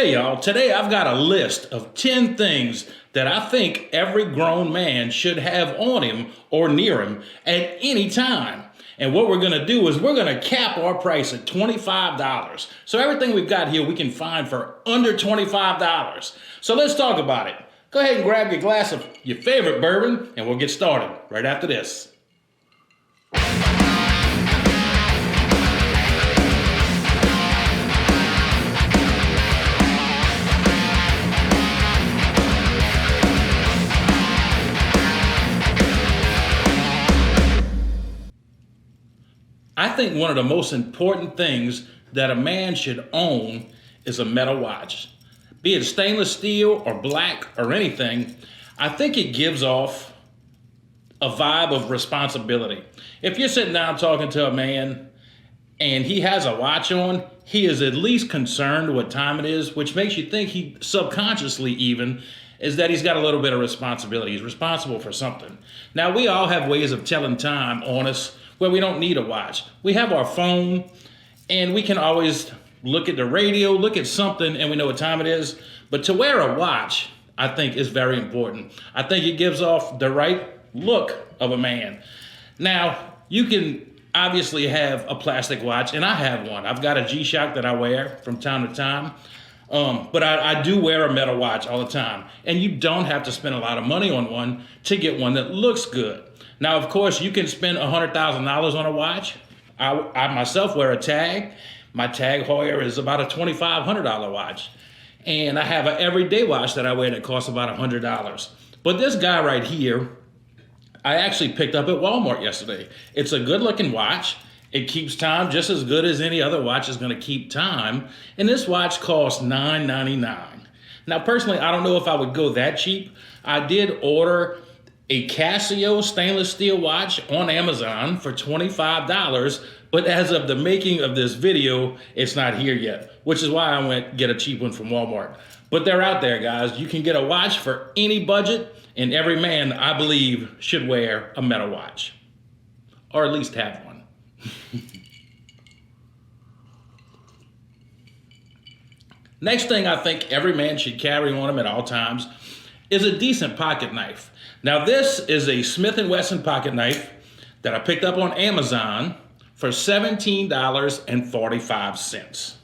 Hey y'all, today I've got a list of 10 things that I think every grown man should have on him or near him at any time. And what we're gonna do is we're gonna cap our price at $25. So everything we've got here we can find for under $25. So let's talk about it. Go ahead and grab your glass of your favorite bourbon and we'll get started right after this. I think one of the most important things that a man should own is a metal watch. Be it stainless steel or black or anything, I think it gives off a vibe of responsibility. If you're sitting down talking to a man and he has a watch on, he is at least concerned what time it is, which makes you think he subconsciously even is that he's got a little bit of responsibility. He's responsible for something. Now, we all have ways of telling time on us where we don't need a watch. We have our phone and we can always look at the radio, look at something and we know what time it is. But to wear a watch, I think is very important. I think it gives off the right look of a man. Now, you can obviously have a plastic watch and I have one. I've got a G-Shock that I wear from time to time. But I do wear a metal watch all the time. And you don't have to spend a lot of money on one to get one that looks good. Now, of course, you can spend $100,000 on a watch. I myself wear a Tag. My Tag Heuer is about a $2,500 watch. And I have an everyday watch that I wear that costs about $100. But this guy right here, I actually picked up at Walmart yesterday. It's a good looking watch. It keeps time just as good as any other watch is gonna keep time. And this watch costs $9.99. Now, personally, I don't know if I would go that cheap. I did order a Casio stainless steel watch on Amazon for $25, but as of the making of this video, it's not here yet, which is why I went get a cheap one from Walmart. But they're out there, guys. You can get a watch for any budget, and every man, I believe, should wear a metal watch, or at least have one. Next thing I think every man should carry on him at all times is a decent pocket knife. Now, this is a Smith & Wesson pocket knife that I picked up on Amazon for $17.45.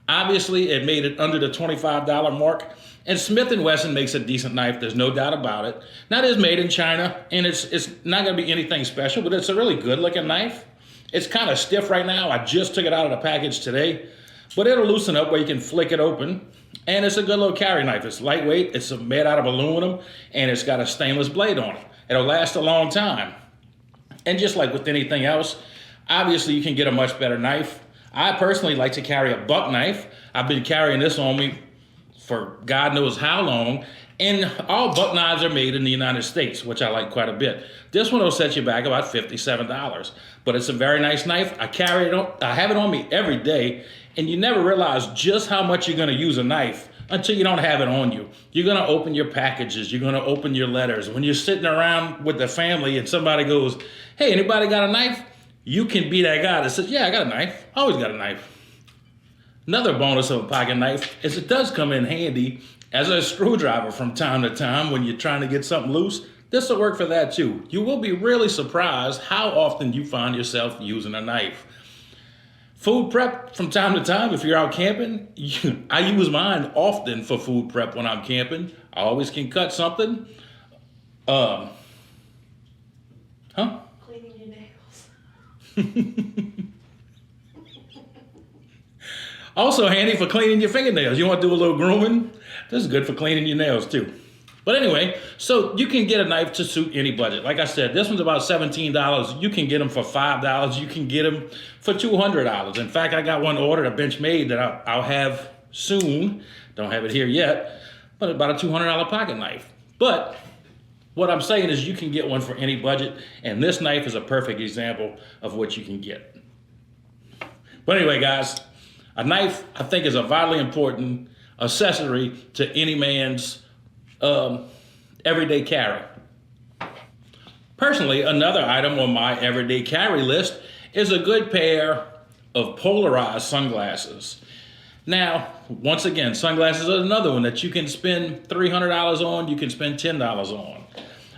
Obviously, it made it under the $25 mark, and Smith & Wesson makes a decent knife, there's no doubt about it. Now, it is made in China, and it's not gonna be anything special, but it's a really good looking knife. It's kind of stiff right now. I just took it out of the package today, but it'll loosen up where you can flick it open. And it's a good little carry knife. It's lightweight, it's made out of aluminum, and it's got a stainless blade on it. It'll last a long time. And just like with anything else, obviously you can get a much better knife. I personally like to carry a buck knife. I've been carrying this on me for God knows how long. And all buck knives are made in the United States, which I like quite a bit. This one will set you back about $57, but it's a very nice knife. I have it on me every day, and you never realize just how much you're gonna use a knife until you don't have it on you. You're gonna open your packages, you're gonna open your letters. When you're sitting around with the family and somebody goes, hey, anybody got a knife? You can be that guy that says, yeah, I got a knife, always got a knife. Another bonus of a pocket knife is it does come in handy as a screwdriver from time to time when you're trying to get something loose. This will work for that too. You will be really surprised how often you find yourself using a knife. Food prep from time to time, if you're out camping, I use mine often for food prep when I'm camping. I always can cut something. Cleaning your nails. Also handy for cleaning your fingernails. You want to do a little grooming? This is good for cleaning your nails too. But anyway, so you can get a knife to suit any budget. Like I said, this one's about $17. You can get them for $5. You can get them for $200. In fact, I got one ordered, a Benchmade, that I'll have soon. Don't have it here yet, but about a $200 pocket knife. But what I'm saying is you can get one for any budget, and this knife is a perfect example of what you can get. But anyway, guys, a knife, I think, is a vitally important accessory to any man's everyday carry. Personally, another item on my everyday carry list is a good pair of Polarized sunglasses. Now, once again, sunglasses are another one that you can spend $300 on, you can spend $10 on.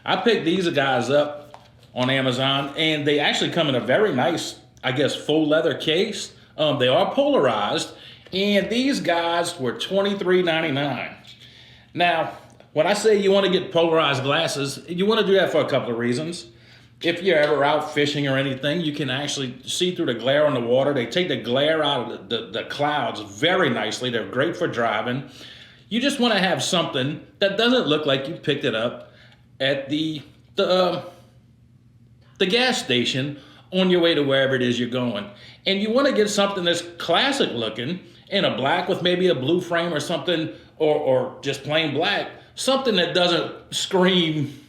I picked these guys up on Amazon, and they actually come in a very nice, I guess, full leather case. They are polarized, and these guys were $23.99. Now, when I say you want to get polarized glasses, you want to do that for a couple of reasons. If you're ever out fishing or anything, you can actually see through the glare on the water. They take the glare out of the clouds very nicely. They're great for driving. You just want to have something that doesn't look like you picked it up at the gas station on your way to wherever it is you're going. And you want to get something that's classic looking in a black with maybe a blue frame or something, or just plain black. Something that doesn't scream,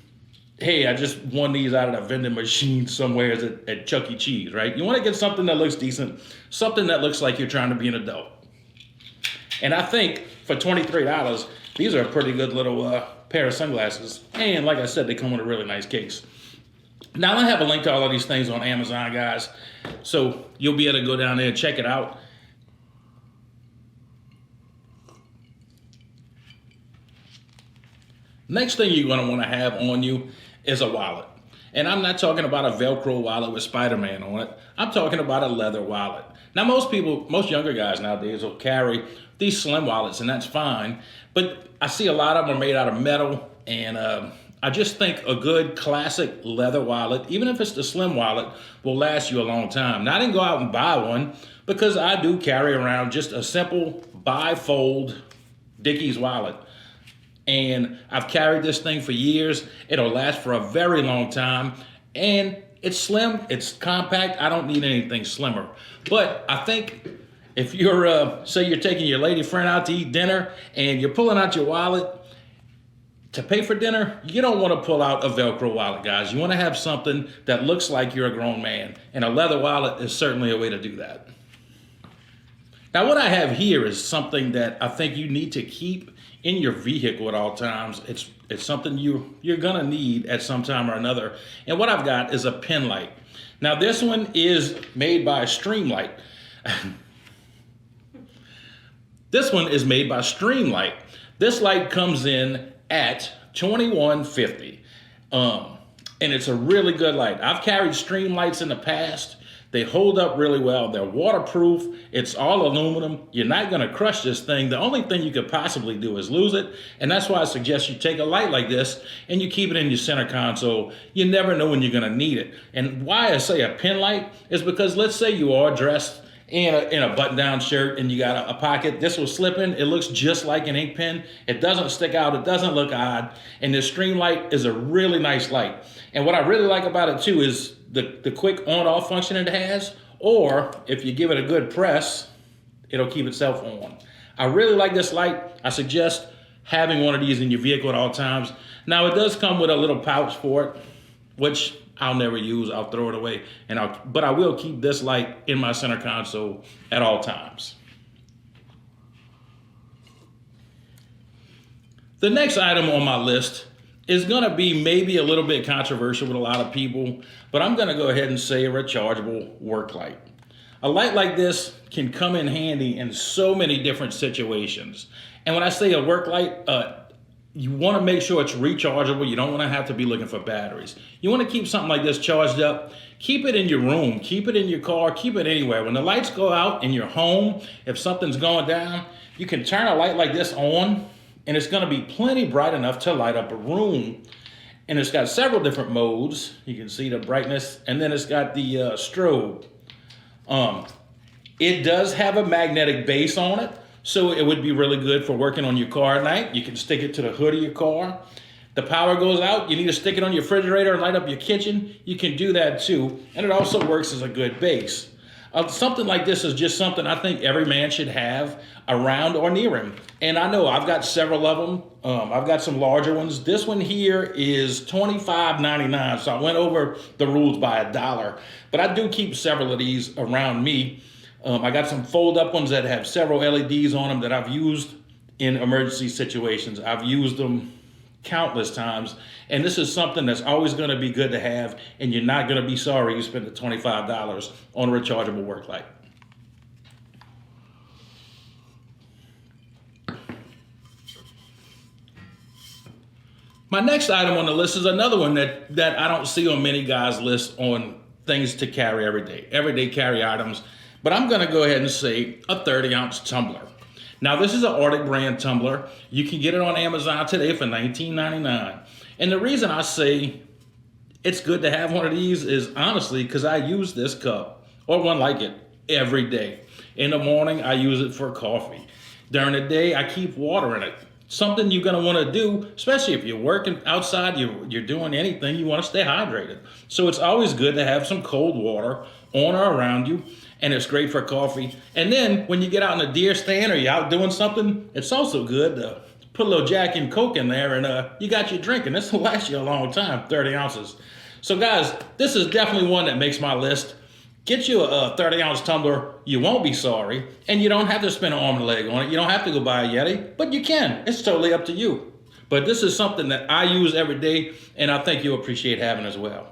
hey, I just won these out of the vending machine somewhere at Chuck E. Cheese, right? You want to get something that looks decent, something that looks like you're trying to be an adult. And I think for $23, these are a pretty good little pair of sunglasses. And like I said, they come with a really nice case. Now, I have a link to all of these things on Amazon, guys. So you'll be able to go down there and check it out. Next thing you're going to want to have on you is a wallet. And I'm not talking about a Velcro wallet with Spider-Man on it. I'm talking about a leather wallet. Now, most younger guys nowadays will carry these slim wallets, and that's fine. But I see a lot of them are made out of metal, and I just think a good classic leather wallet, even if it's the slim wallet, will last you a long time. Now, I didn't go out and buy one because I do carry around just a simple bifold Dickies wallet. And I've carried this thing for years. It'll last for a very long time. And it's slim, it's compact. I don't need anything slimmer. But I think if you're, say you're taking your lady friend out to eat dinner and you're pulling out your wallet to pay for dinner, you don't want to pull out a Velcro wallet, guys. You want to have something that looks like you're a grown man. And a leather wallet is certainly a way to do that. Now, what I have here is something that I think you need to keep in your vehicle at all times. It's something you're gonna need at some time or another. And what I've got is a pen light. Now, this one is made by Streamlight. This one is made by Streamlight. This light comes in at $21.50. And it's a really good light. I've carried Streamlights in the past. They hold up really well. They're waterproof. It's all aluminum. You're not going to crush this thing. The only thing you could possibly do is lose it. And that's why I suggest you take a light like this and you keep it in your center console. You never know when you're going to need it. And why I say a pen light is because let's say you are dressed in a button-down shirt and you got a pocket. This will slip in. It looks just like an ink pen. It doesn't stick out. It doesn't look odd. And this Streamlight is a really nice light. And what I really like about it too is the quick on-off function it has, or if you give it a good press, it'll keep itself on. I really like this light. I suggest having one of these in your vehicle at all times. Now, it does come with a little pouch for it, which I'll never use. I'll throw it away, but I will keep this light in my center console at all times. The next item on my list is gonna be maybe a little bit controversial with a lot of people, but I'm gonna go ahead and say a rechargeable work light. A light like this can come in handy in so many different situations. And when I say a work light, you wanna make sure it's rechargeable. You don't wanna have to be looking for batteries. You wanna keep something like this charged up. Keep it in your room, keep it in your car, keep it anywhere. When the lights go out in your home, if something's going down, you can turn a light like this on, and it's gonna be plenty bright enough to light up a room. And it's got several different modes. You can see the brightness, and then it's got the strobe. It does have a magnetic base on it, so it would be really good for working on your car at night. You can stick it to the hood of your car. The power goes out, you need to stick it on your refrigerator and light up your kitchen. You can do that too, and it also works as a good base. Something like this is just something I think every man should have around or near him. And I know I've got several of them. I've got some larger ones. This one here is $25.99, so I went over the rules by $1. But I do keep several of these around me. I got some fold-up ones that have several LEDs on them that I've used in emergency situations. I've used them countless times, and this is something that's always going to be good to have, and you're not going to be sorry you spent the $25 on a rechargeable work light. My next item on the list is another one that I don't see on many guys' lists on things to carry everyday carry items. But I'm going to go ahead and say a 30-ounce tumbler. Now, this is an Rtic brand tumbler. You can get it on Amazon today for $19.99. And the reason I say it's good to have one of these is honestly because I use this cup or one like it every day. In the morning, I use it for coffee. During the day, I keep water in it. Something you're gonna wanna do, especially if you're working outside, you're doing anything, you wanna stay hydrated. So it's always good to have some cold water on or around you, and it's great for coffee. And then when you get out in the deer stand or you're out doing something, it's also good to put a little Jack and Coke in there and you got your drink, and this will last you a long time, 30 ounces. So guys, this is definitely one that makes my list. Get you a 30-ounce tumbler. You won't be sorry. And you don't have to spend an arm and a leg on it. You don't have to go buy a Yeti, but you can. It's totally up to you. But this is something that I use every day, and I think you'll appreciate having as well.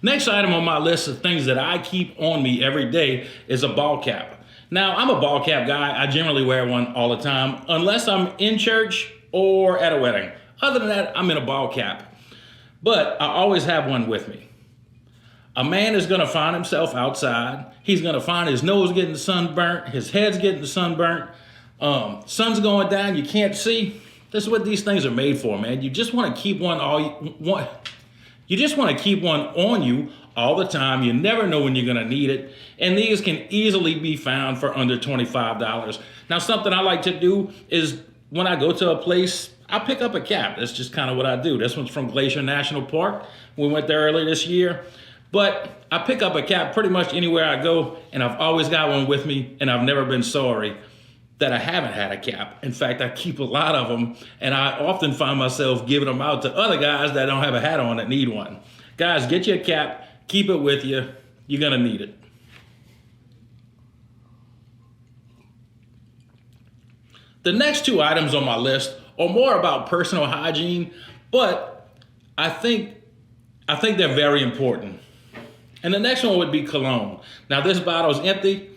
Next item on my list of things that I keep on me every day is a ball cap. Now, I'm a ball cap guy. I generally wear one all the time, unless I'm in church or at a wedding. Other than that, I'm in a ball cap. But I always have one with me. A man is going to find himself outside. He's going to find his nose getting sunburnt, his head's getting sunburnt, sun's going down, you can't see. This is what these things are made for, man. You just want to keep one You just want to keep one on you all the time. You never know when you're going to need it. And these can easily be found for under $25. Now, something I like to do is when I go to a place, I pick up a cap. That's just kind of what I do. This one's from Glacier National Park. We went there earlier this year. But I pick up a cap pretty much anywhere I go, and I've always got one with me, and I've never been sorry that I haven't had a cap. In fact, I keep a lot of them, and I often find myself giving them out to other guys that don't have a hat on that need one. Guys, get you a cap, keep it with you. You're gonna need it. The next two items on my list are more about personal hygiene, but I think they're very important. And the next one would be cologne. Now, this bottle is empty.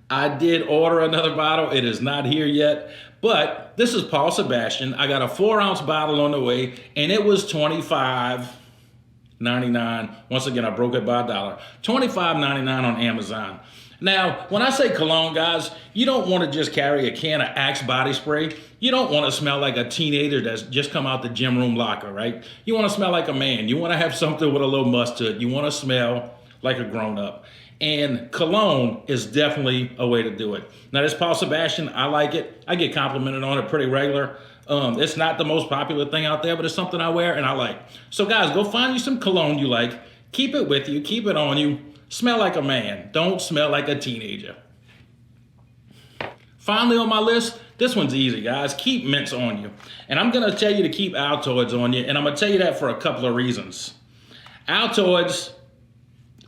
I did order another bottle. It is not here yet, but this is Paul Sebastian. I got a 4-ounce bottle on the way, and it was $25.99. Once again, I broke it by $1. $25.99 on Amazon. Now, when I say cologne, guys, you don't want to just carry a can of Axe body spray. You don't want to smell like a teenager that's just come out the gym room locker, right? You want to smell like a man. You want to have something with a little must to it. You want to smell like a grown-up. And cologne is definitely a way to do it. Now, this Paul Sebastian, I like it. I get complimented on it pretty regular. It's not the most popular thing out there, but it's something I wear and I like. So, guys, go find you some cologne you like. Keep it with you. Keep it on you. Smell like a man. Don't smell like a teenager. Finally on my list, this one's easy, guys. Keep mints on you. And I'm going to tell you to keep Altoids on you, and I'm going to tell you that for a couple of reasons. Altoids,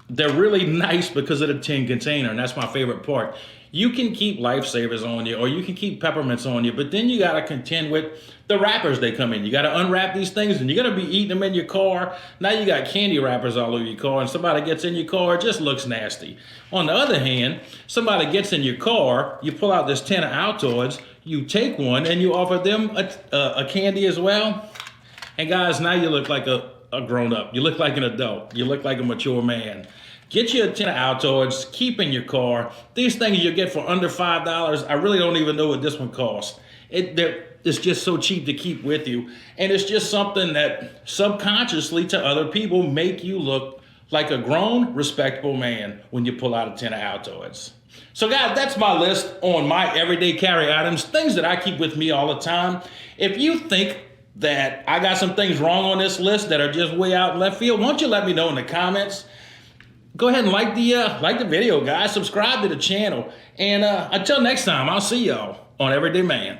they're really nice because of the tin container, and that's my favorite part. You can keep Lifesavers on you, or you can keep peppermints on you, but then you got to contend with the wrappers they come in. You got to unwrap these things, and you're going to be eating them in your car. Now you got candy wrappers all over your car, and somebody gets in your car, it just looks nasty. On the other hand, somebody gets in your car, you pull out this tin of Altoids, you take one, and you offer them a candy as well. And guys, now you look like a grown-up. You look like an adult. You look like a mature man. Get you a tin of Altoids, keep in your car. These things you get for under $5. I really don't even know what this one costs. It's just so cheap to keep with you. And it's just something that subconsciously to other people make you look like a grown, respectable man when you pull out a tin of Altoids. So guys, that's my list on my everyday carry items, things that I keep with me all the time. If you think that I got some things wrong on this list that are just way out in left field, why don't you let me know in the comments? Go ahead and like the video, guys. Subscribe to the channel. And until next time, I'll see y'all on Everyday Man.